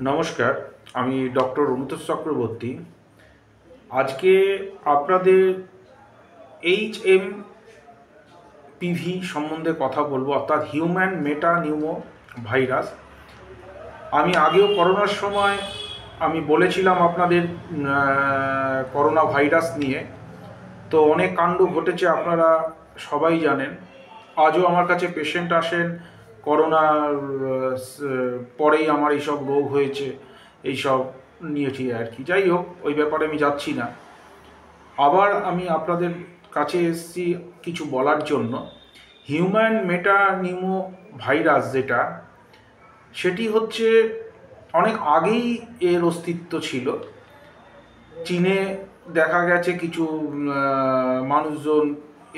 নমস্কার, আমি ডক্টর অনুতোষ চক্রবর্তী। আজকে আপনাদের HMPV সম্বন্ধে কথা বলবো, অর্থাৎ হিউম্যান মেটা নিউমো ভাইরাস। আমি আগেও করোনার সময় আমি বলেছিলাম আপনাদের করোনা ভাইরাস নিয়ে, তো অনেক কাণ্ড ঘটেছে, আপনারা সবাই জানেন। আজও আমার কাছে পেশেন্ট আসেন করোনার পরেই আমার এইসব রোগ হয়েছে, এইসব নিয়ে ঠিক আর কি। যাই হোক, ওই ব্যাপারে আমি যাচ্ছি না। আবার আমি আপনাদের কাছে এসেছি কিছু বলার জন্য। হিউম্যান মেটা নিউমো ভাইরাস যেটা, সেটি হচ্ছে অনেক আগেই এর অস্তিত্ব ছিল। চীনে দেখা গেছে কিছু মানুষজন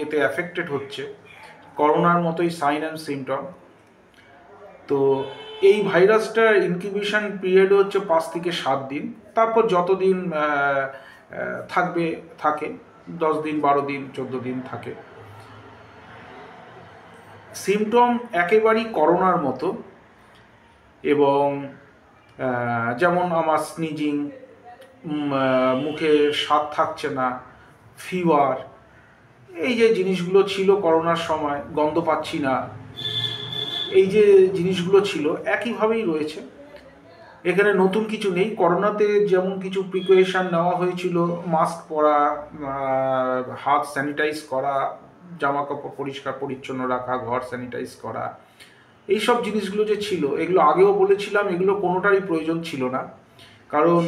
এতে অ্যাফেক্টেড হচ্ছে, করোনার মতোই সাইন অ্যান্ড সিমটম। তো এই ভাইরাসটার ইনকিউবেশন পিরিয়ড হচ্ছে 5 থেকে 7 দিন। তারপর যতদিন থাকবে থাকে, 10 দিন, 12 দিন, 14 দিন থাকে। সিমটম একেবারেই করোনার মতো, এবং যেমন আমার স্নিজিং, মুখে স্বাদ থাকছে না, ফিভার, এই যে জিনিসগুলো ছিল করোনার সময়, গন্ধ পাচ্ছি না, এই যে জিনিসগুলো ছিল একইভাবেই রয়েছে। এখানে নতুন কিছু নেই। করোনাতে যেমন কিছু প্রিকশন নেওয়া হয়েছিল, মাস্ক পরা, হাত স্যানিটাইজ করা, জামা কাপড় পরিষ্কার পরিচ্ছন্ন রাখা, ঘর স্যানিটাইজ করা, এইসব জিনিসগুলো যে ছিল, এগুলো আগেও বলেছিলাম, এগুলো কোনোটারই প্রয়োজন ছিল না। কারণ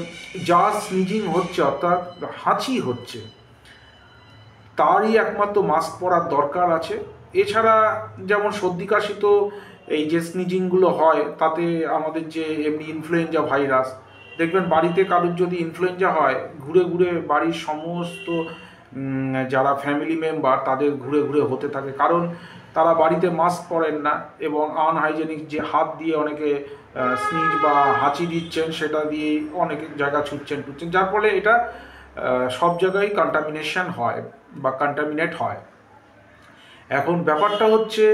যা স্নিজিং হচ্ছে, অর্থাৎ হাঁচি হচ্ছে, তারই একমাত্র মাস্ক পরার দরকার আছে। এছাড়া যেমন সর্দি কাশি, তো এই যে স্নিজিংগুলো হয়, তাতে আমাদের যে এমনি ইনফ্লুয়েঞ্জা ভাইরাস, দেখবেন বাড়িতে কারোর যদি ইনফ্লুয়েঞ্জা হয়, ঘুরে ঘুরে বাড়ির সমস্ত যারা ফ্যামিলি মেম্বার, তাদের ঘুরে ঘুরে হতে থাকে। কারণ তারা বাড়িতে মাস্ক পরেন না, এবং আনহাইজেনিক যে হাত দিয়ে অনেকে স্নিজ বা হাঁচি দিচ্ছেন, সেটা দিয়ে অনেক জায়গা ছুটছেন, যার ফলে এটা সব জায়গায় কন্টামিনেশন হয় বা কন্টামিনেট হয়। এখন ব্যাপারটা হচ্ছে,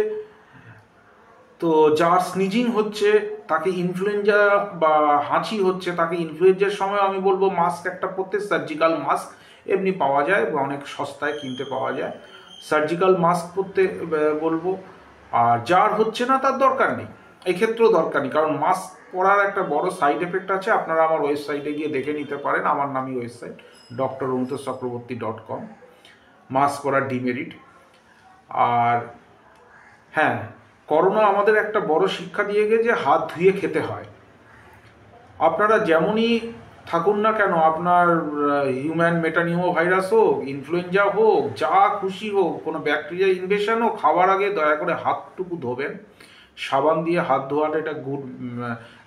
তো যার স্নিজিং হচ্ছে তাকে ইনফ্লুয়েঞ্জা বা হাঁচি হচ্ছে, তাকে ইনফ্লুয়েঞ্জার সময় আমি বলবো মাস্ক একটা পরতে, সার্জিক্যাল মাস্ক এমনি পাওয়া যায় বা অনেক সস্তায় কিনতে পাওয়া যায়, সার্জিক্যাল মাস্ক পরতে বলবো। আর যার হচ্ছে না তার দরকার নেই, এই ক্ষেত্রেও দরকার নেই, কারণ মাস্ক পরার একটা বড় সাইড এফেক্ট আছে। আপনারা আমার ওয়েবসাইটে গিয়ে দেখে নিতে পারেন, আমার নামই ওয়েবসাইট drOnutoshchakraborty.com, মাস্ক পরার ডিমেরিট। আর হ্যাঁ, করোনা আমাদের একটা বড় শিক্ষা দিয়ে গেছে, হাত ধুয়ে খেতে হয়। আপনারা যেমনই থাকুন না কেন, আপনার হিউম্যান মেটানিউমো ভাইরাস হোক, ইনফ্লুয়েঞ্জা হোক, যা খুশি হোক, কোনো ব্যাকটেরিয়া ইনভেশন হোক, খাওয়ার আগে দয়া করে হাতটুকু ধোবেন। সাবান দিয়ে হাত ধোয়াটা এটা গুড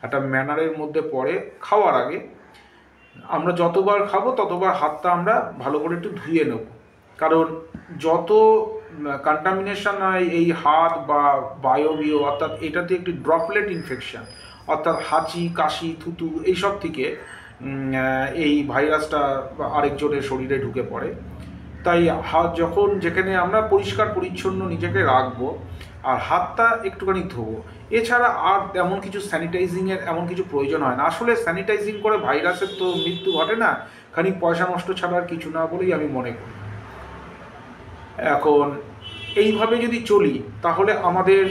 একটা ম্যানারের মধ্যে পড়ে। খাওয়ার আগে আমরা যতবার খাবো ততবার হাতটা আমরা ভালো করে একটু ধুয়ে নেব। কারণ যত কন্টামিনেশন হয় এই হাত বা বায়বীয়, অর্থাৎ এটাতে একটি ড্রপলেট ইনফেকশন, অর্থাৎ হাঁচি, কাশি, থুতু, এইসব থেকে এই ভাইরাসটা আরেকজনের শরীরে ঢুকে পড়ে। তাই হাত যখন, যেখানে আমরা পরিষ্কার পরিচ্ছন্ন নিজেকে রাখবো, আর হাতটা একটুখানি ধোবো। এছাড়া আর তেমন কিছু স্যানিটাইজিংয়ের এমন কিছু প্রয়োজন হয় না। আসলে স্যানিটাইজিং করে ভাইরাসের তো মৃত্যু ঘটে না, খানিক পয়সা নষ্ট ছাড়া আর কিছু না বলেই আমি মনে করি। এখন এইভাবে যদি চলি, তাহলে আমাদের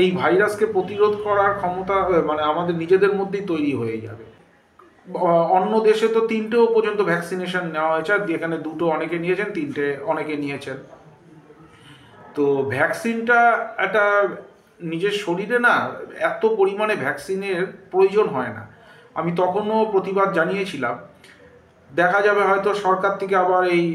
এই ভাইরাসকে প্রতিরোধ করার ক্ষমতা মানে আমাদের নিজেদের মধ্যেই তৈরি হয়ে যাবে। অন্য দেশে তো 3টেও পর্যন্ত ভ্যাকসিনেশন নেওয়া হয়েছে, আর যেখানে 2টো অনেকে নিয়েছেন, 3টে অনেকে নিয়েছেন। তো ভ্যাকসিনটা একটা নিজের শরীরে না এত পরিমাণে ভ্যাকসিনের প্রয়োজন হয় না। আমি তখনও প্রতিবাদ জানিয়েছিলাম। দেখা যাবে হয়তো সরকার থেকে আবার এই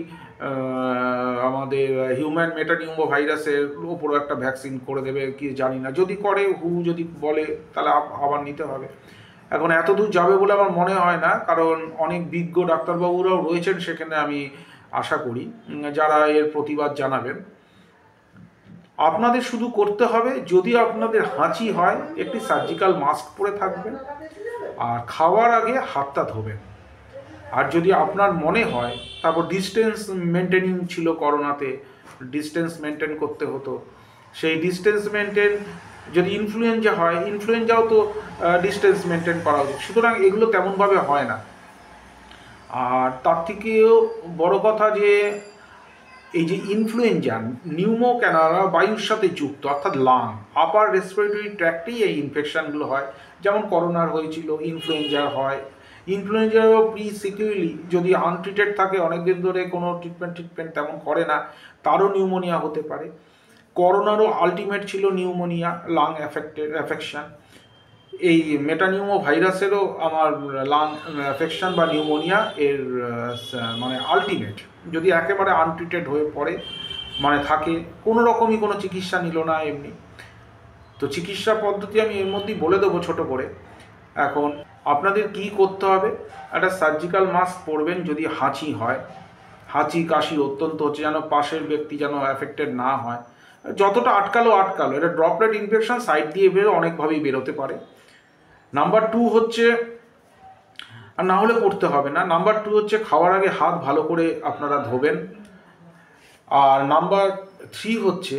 আমাদের হিউম্যান মেটানিউমো ভাইরাসের ওপরও একটা ভ্যাকসিন করে দেবে কি জানি না। যদি করে, যদি বলে, তাহলে আবার নিতে হবে। এখন এত দূর যাবে বলে আমার মনে হয় না, কারণ অনেক বিজ্ঞ ডাক্তারবাবুরাও রয়েছেন সেখানে, আমি আশা করি, যারা এর প্রতিবাদ জানাবেন। আপনাদের শুধু করতে হবে, যদি আপনাদের হাঁচি হয়, একটি সার্জিক্যাল মাস্ক পরে থাকবেন, আর খাওয়ার আগে হাতটা ধোবেন। আর যদি আপনার মনে হয়, তারপর ডিস্টেন্স মেনটেনিং ছিল করোনাতে, ডিস্টেন্স মেনটেন করতে হতো, সেই ডিস্টেন্স মেনটেন যদি ইনফ্লুয়েঞ্জা হয়, ইনফ্লুয়েঞ্জাও তো ডিস্টেন্স মেনটেন করা উচিত। সুতরাং এগুলো তেমনভাবে হয় না। আর তার থেকেও বড় কথা যে এই যে ইনফ্লুয়েঞ্জা, নিউমো ক্যানারা বায়ুর সাথে যুক্ত, অর্থাৎ লাং, আপার রেসপিরেটরি ট্র্যাক্টেই এই ইনফেকশানগুলো হয়। যেমন করোনার হয়েছিল, ইনফ্লুয়েঞ্জার হয়। ইনফ্লুয়েঞ্জারও প্রি সিকিউরলি যদি আনট্রিটেড থাকে, অনেকদিন ধরে কোনো ট্রিটমেন্ট তেমন করে না, তারও নিউমোনিয়া হতে পারে। করোনারও আলটিমেট ছিল নিউমোনিয়া, লাং অ্যাফেকশান। এই মেটানিউমো ভাইরাসেরও আমার লাং অ্যাফেকশান বা নিউমোনিয়া এর মানে আলটিমেট, যদি একেবারে আনট্রিটেড হয়ে পড়ে মানে থাকে, কোনো রকমই কোনো চিকিৎসা নিল না এমনি। তো চিকিৎসা পদ্ধতি আমি এর মধ্যেই বলে দেবো ছোট করে। এখন আপনাদের কি করতে হবে, একটা সার্জিক্যাল মাস্ক পরবেন যদি হাঁচি হয়, হাঁচি কাশি অত্যন্ত হচ্ছে, যেন পাশের ব্যক্তি যেন অ্যাফেক্টেড না হয়। যতটা আটকালো, এটা ড্রপলেট ইনফেকশন সাইড দিয়ে বেরো অনেকভাবেই বেরোতে পারে। নাম্বার 2 হচ্ছে, আর না হলে করতে হবে না, নাম্বার 2 হচ্ছে খাওয়ার আগে হাত ভালো করে আপনারা ধোবেন। আর নাম্বার 3 হচ্ছে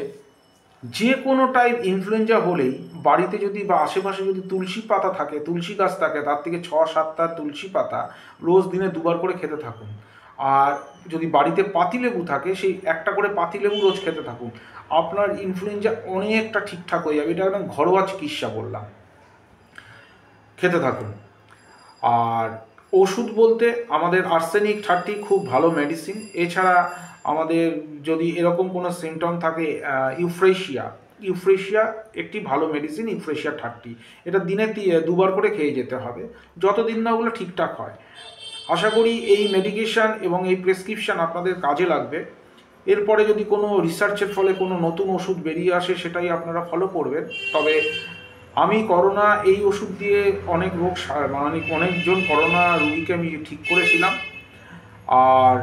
যে কোনো টাইপ ইনফ্লুয়েঞ্জা হলেই বাড়িতে যদি বা আশেপাশে যদি তুলসী পাতা থাকে, তুলসী গাছ থাকে, তার থেকে 6-7টা তুলসী পাতা রোজ দিনে 2বার করে খেতে থাকুন। আর যদি বাড়িতে পাতিলেবু থাকে, সেই একটা করে পাতিলেবু রোজ খেতে থাকুন। আপনার ইনফ্লুয়েঞ্জা অনেকটা ঠিকঠাক হয়ে যাবে। এটা একদম ঘরোয়া চিকিৎসা বললাম, খেতে থাকুন। আর ওষুধ বলতে আমাদের আর্সেনিক 30 খুব ভালো মেডিসিন। এছাড়া আমাদের যদি এরকম কোনো সিমটম থাকে, ইউফ্রেশিয়া একটি ভালো মেডিসিন, ইউফ্রেশিয়া 30, এটা দিনে 2বার করে খেয়ে যেতে হবে, যতদিন না ওগুলো ঠিকঠাক হয়। আশা করি এই মেডিকেশান এবং এই প্রেসক্রিপশান আপনাদের কাজে লাগবে। এরপরে যদি কোনো রিসার্চের ফলে কোনো নতুন ওষুধ বেরিয়ে আসে, সেটাই আপনারা ফলো করবেন। তবে আমি করোনা এই ওষুধ দিয়ে অনেকজন করোনা রুগীকে আমি ঠিক করেছিলাম, আর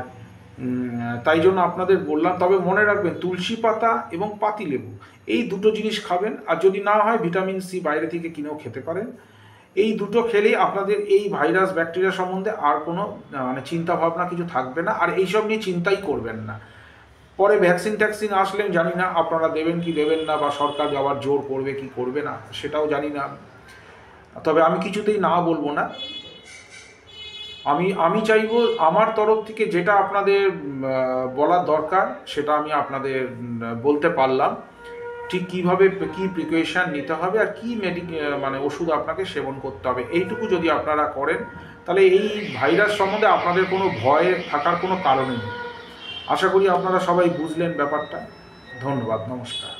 তাই জন্য আপনাদের বললাম। তবে মনে রাখবেন, তুলসী পাতা এবং পাতিলেবু এই দুটো জিনিস খাবেন। আর যদি না হয় ভিটামিন সি বাইরে থেকে কিনেও খেতে পারেন। এই দুটো খেলেই আপনাদের এই ভাইরাস ব্যাকটেরিয়া সম্বন্ধে আর কোনো মানে চিন্তা ভাবনা কিছু থাকবে না, আর এইসব নিয়ে চিন্তাই করবেন না। পরে ভ্যাকসিন আসলে জানি না আপনারা দেবেন কি দেবেন না, বা সরকার আবার জোর করবে কি করবে না সেটাও জানি না। তবে আমি কিছুতেই না বলবো না। আমি চাইবো আমার তরফ থেকে যেটা আপনাদের বলার দরকার সেটা আমি আপনাদের বলতে পারলাম, ঠিক কীভাবে কী প্রিকশন নিতে হবে আর কী মানে ওষুধ আপনাকে সেবন করতে হবে। এইটুকু যদি আপনারা করেন, তাহলে এই ভাইরাস সম্বন্ধে আপনাদের কোনো ভয়ে থাকার কোনো কারণই নেই। আশা করি আপনারা সবাই বুঝলেন ব্যাপারটা। ধন্যবাদ, নমস্কার।